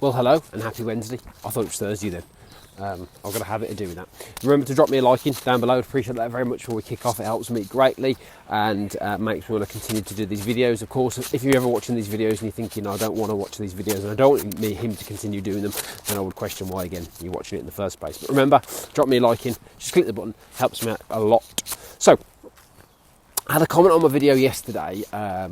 Well, hello and happy Wednesday. I thought it was Thursday then. I've got a habit of doing that. Remember to drop me a like in down below. I'd appreciate that very much before we kick off. It helps me greatly and makes me want to continue to do these videos. Of course, if you're ever watching these videos and you're thinking, I don't want to watch these videos and I don't want him to continue doing them, then I would question why again you're watching it in the first place. But remember, drop me a like in, just click the button, helps me out a lot. So, I had a comment on my video yesterday, a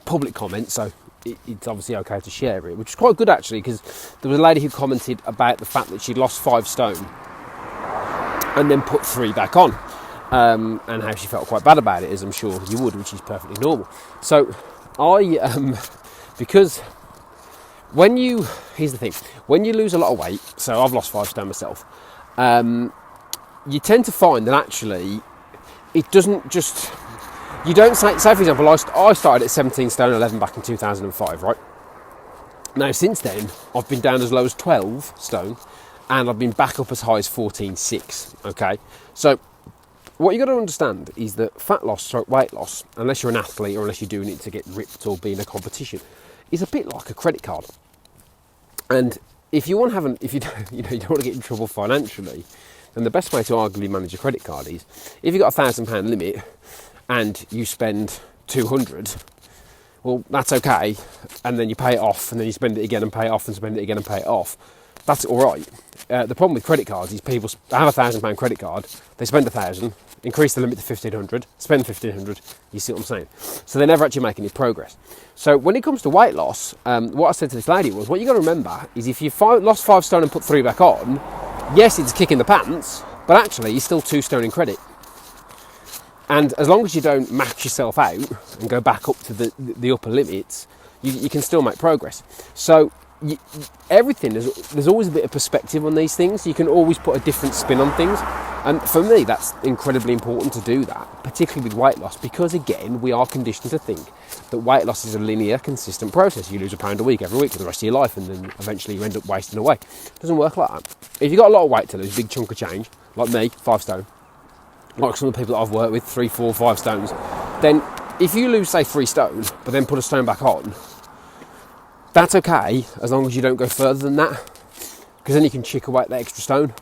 public comment, so it's obviously okay to share it, which is quite good actually, because there was a lady who commented about the fact that she'd lost 5 stone and then put 3 back on, and how she felt quite bad about it, as I'm sure you would, which is perfectly normal. So because here's the thing, when you lose a lot of weight, so I've lost 5 stone myself, you tend to find that actually it doesn't just... You don't say for example, I started at 17 stone 11 back in 2005, right? Now, since then, I've been down as low as 12 stone, and I've been back up as high as 14.6, okay? So, what you got to understand is that fat loss, weight loss, unless you're an athlete or unless you're doing it to get ripped or be in a competition, is a bit like a credit card. And if you don't want to get in trouble financially, then the best way to arguably manage a credit card is, if you've got a £1,000 limit, and you spend 200, well, that's okay, and then you pay it off, and then you spend it again and pay it off, and spend it again and pay it off. That's all right. The problem with credit cards is people have a £1,000 credit card, they spend 1,000, increase the limit to 1,500, spend 1,500. You see what I'm saying? So they're never actually making any progress. So when it comes to weight loss, what I said to this lady was, what you got to remember is if you lost 5 stone and put 3 back on, yes, it's a kick in the pants, but actually you're still 2 stone in credit. And as long as you don't max yourself out and go back up to the upper limits, you can still make progress. So everything, there's always a bit of perspective on these things. You can always put a different spin on things. And for me, that's incredibly important to do that, particularly with weight loss, because again, we are conditioned to think that weight loss is a linear, consistent process. You lose £1 a week every week for the rest of your life, and then eventually you end up wasting away. It doesn't work like that. If you've got a lot of weight to lose, big chunk of change, like me, 5 stone, like some of the people that I've worked with, 3, 4, 5 stones, then if you lose, say, 3 stone, but then put a stone back on, that's okay, as long as you don't go further than that, because then you can chick away that extra stone.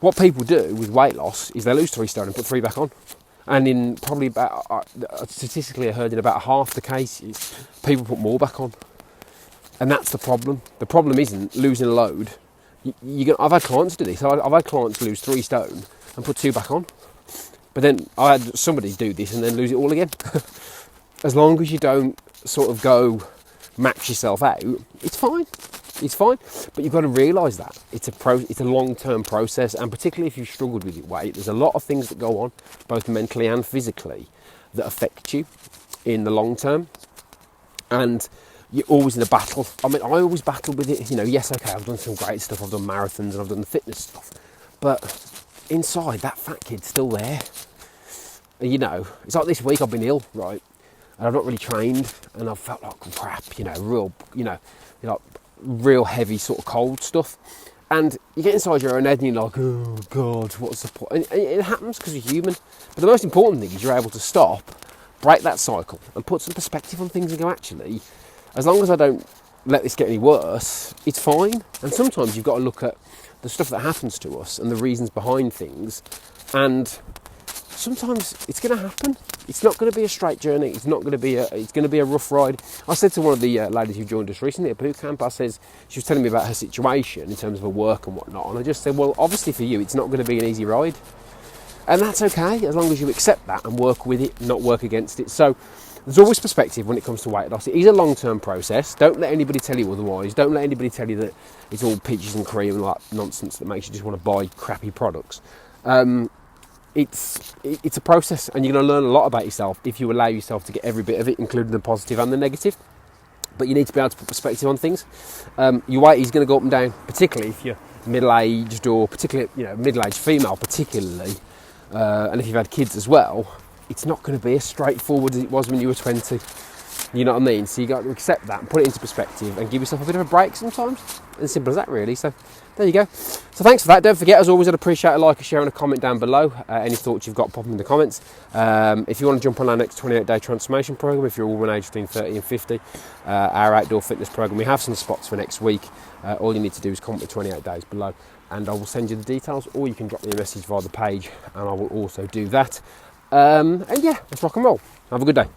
What people do with weight loss is they lose 3 stone and put 3 back on. And in probably about, statistically I heard in about half the cases, people put more back on. And that's the problem. The problem isn't losing a load. I've had clients do this. I've had clients lose 3 stone and put 2 back on. But then I had somebody do this and then lose it all again. As long as you don't sort of go max yourself out, it's fine. It's fine. But you've got to realise that it's a long-term process, and particularly if you've struggled with your weight, there's a lot of things that go on, both mentally and physically, that affect you in the long term. And you're always in a battle. I mean, I always battle with it. Yes, okay, I've done some great stuff. I've done marathons and I've done the fitness stuff. But inside, that fat kid's still there. It's like this week I've been ill, right? And I've not really trained, and I've felt like crap, real heavy sort of cold stuff. And you get inside your own head and you're like, oh God, what's the point? And it happens because you're human. But the most important thing is you're able to stop, break that cycle, and put some perspective on things and go, actually, as long as I don't let this get any worse, it's fine. And sometimes you've got to look at the stuff that happens to us and the reasons behind things, and sometimes it's going to happen. It's not going to be a straight journey. It's going to be a rough ride. I said to one of the ladies who joined us recently at boot camp, she was telling me about her situation in terms of her work and whatnot, and I just said, well, obviously for you, it's not going to be an easy ride, and that's okay as long as you accept that and work with it, not work against it. So there's always perspective when it comes to weight loss. It is a long-term process. Don't let anybody tell you otherwise. Don't let anybody tell you that it's all peaches and cream and like nonsense that makes you just want to buy crappy products. It's a process, and you're going to learn a lot about yourself if you allow yourself to get every bit of it, including the positive and the negative. But you need to be able to put perspective on things. Your weight is going to go up and down, particularly if you're middle-aged, or particularly middle-aged female, particularly, and if you've had kids as well. It's not going to be as straightforward as it was when you were 20. You know what I mean? So you got to accept that and put it into perspective and give yourself a bit of a break sometimes. As simple as that, really. So there you go. So thanks for that. Don't forget, as always, I'd appreciate a like, a share and a comment down below. Any thoughts you've got, pop them in the comments. If you want to jump on our next 28-day transformation program, if you're a woman aged between 30 and 50, our outdoor fitness program, we have some spots for next week. All you need to do is comment the 28 days below and I will send you the details, or you can drop me a message via the page and I will also do that. And yeah, let's rock and roll. Have a good day.